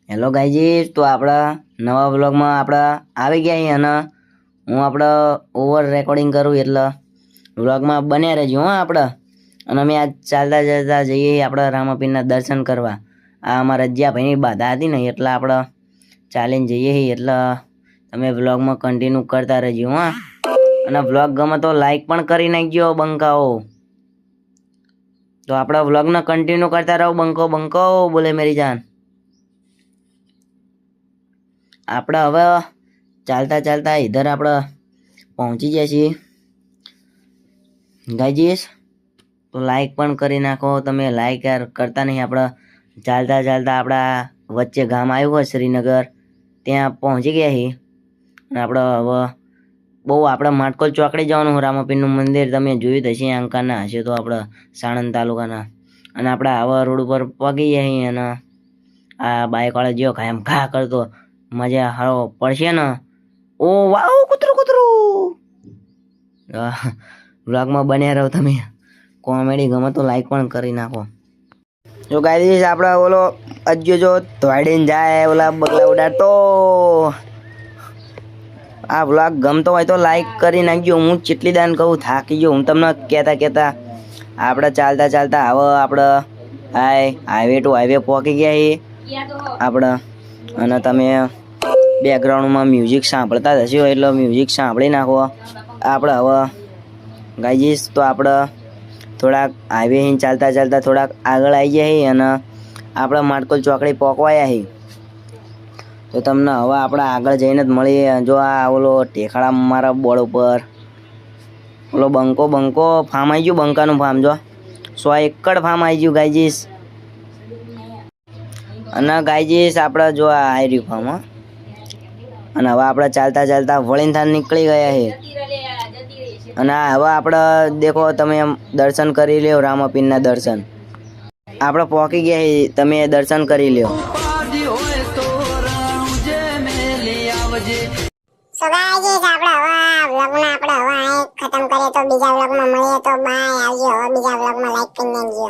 Hello ગાઈજી, તો આપણા નવા વ્લોગમાં આપણે આવી ગયા છીએ અને હું આપણે ઓવર રેકોર્ડિંગ કરું એટલે વ્લોગમાં બન્યા રહેજો હા આપણે. અને અમે આજ ચાલતા ચાલતા જઈએ છીએ આપણે રામાપીરના દર્શન કરવા. આ અમારા રજિયાભાઈની બાધા હતી ને એટલે આપણે ચાલીને જઈએ છીએ, એટલે તમે વ્લોગમાં કન્ટિન્યુ કરતા રહેજો હા. અને વ્લોગ ગમે તો લાઈક પણ કરી નાખજો બંકાઓ. તો આપણા વ્લોગને કન્ટિન્યુ કરતા રહો બંકો બંકો બોલે મેરી જાન. આપણે હવે ચાલતા ચાલતા ઇધર આપણે પહોંચી ગયા છીએ ગાઈજીસ. તો લાઈક પણ કરી નાખો, તમે લાઈક યાર કરતા નહીં. આપણે ચાલતા ચાલતા આપણા વચ્ચે ગામ આવ્યું હોય શ્રીનગર, ત્યાં પહોંચી ગયા છીએ. અને આપણે હવે બહુ આપણે માટકોલ ચોકડી જવાનું રામાપીરનું મંદિર તમે જોયું તો હશે, અંકાના હશે તો આપણે સાણંદ તાલુકાના. અને આપણે આવા રોડ ઉપર પગી ગયા છીએ અને આ બાઇકવાળા જેવો કાયમ ઘા કરતો મજા હારો પડશે ને. ઓ વાવ કૂતરું કૂતરું. વ્લોગમાં બન્યા રહો તમે. કોમેડી ગમે તો લાઈક પણ કરી નાખો. જો ગાઈસ આપણે ઓલો અજ્જો જો દોડીને જાય ઓલા બગલા ઉડાડતો. આ વ્લોગ ગમતો હોય તો લાઈક કરી નાખજો. હું ચેટલી દાન કહું થાકી ગયો હું તમને કહેતા આપણે ચાલતા ચાલતા હવે આપણે હાઈવે ટુ હાઈવે પહોંચી ગયા છીએ આપણે. અને તમે બેકગ્રાઉન્ડમાં મ્યુઝિક સાંભળતા જ હશો એટલે મ્યુઝિક સાંભળી નાખો. આપણે હવે ગાઈજીસ તો આપણે થોડાક હાઈવે ચાલતા ચાલતા થોડાક આગળ આવી ગયા છીએ અને આપણે માટકોલ ચોકડી પહોંચવાયા છીએ. તો તમને હવે આપણે આગળ જઈને જ મળીએ. જો આ ઓલો ટેખાડા મારા બોર્ડ ઉપર ઓલો બંકો ફાર્મ આવી ગયું, બંકાનું ફાર્મ જો 100 એકડ ફાર્મ આવી ગયું ગાઈજીસ. અને ગાઈજીસ આપણે જો આ આવી રહ્યું ફાર્મ હા. અને હવે આપણે ચાલતા ચાલતા વળીને થાન નીકળી ગયા છે. અને હવે આપણે દેખો તમે એમ દર્શન કરી લ્યો રામાપીરના દર્શન. આપણે પહોંચી ગયા છીએ, તમે દર્શન કરી લ્યો. સો ગાઈસ આપણે હવે વ્લોગમાં આપણે હવે ખતમ કરીએ. તો બીજા વ્લોગમાં મળીએ. તો બાય, આવજો. હવે બીજા વ્લોગમાં લાઈક કરી નાખજો.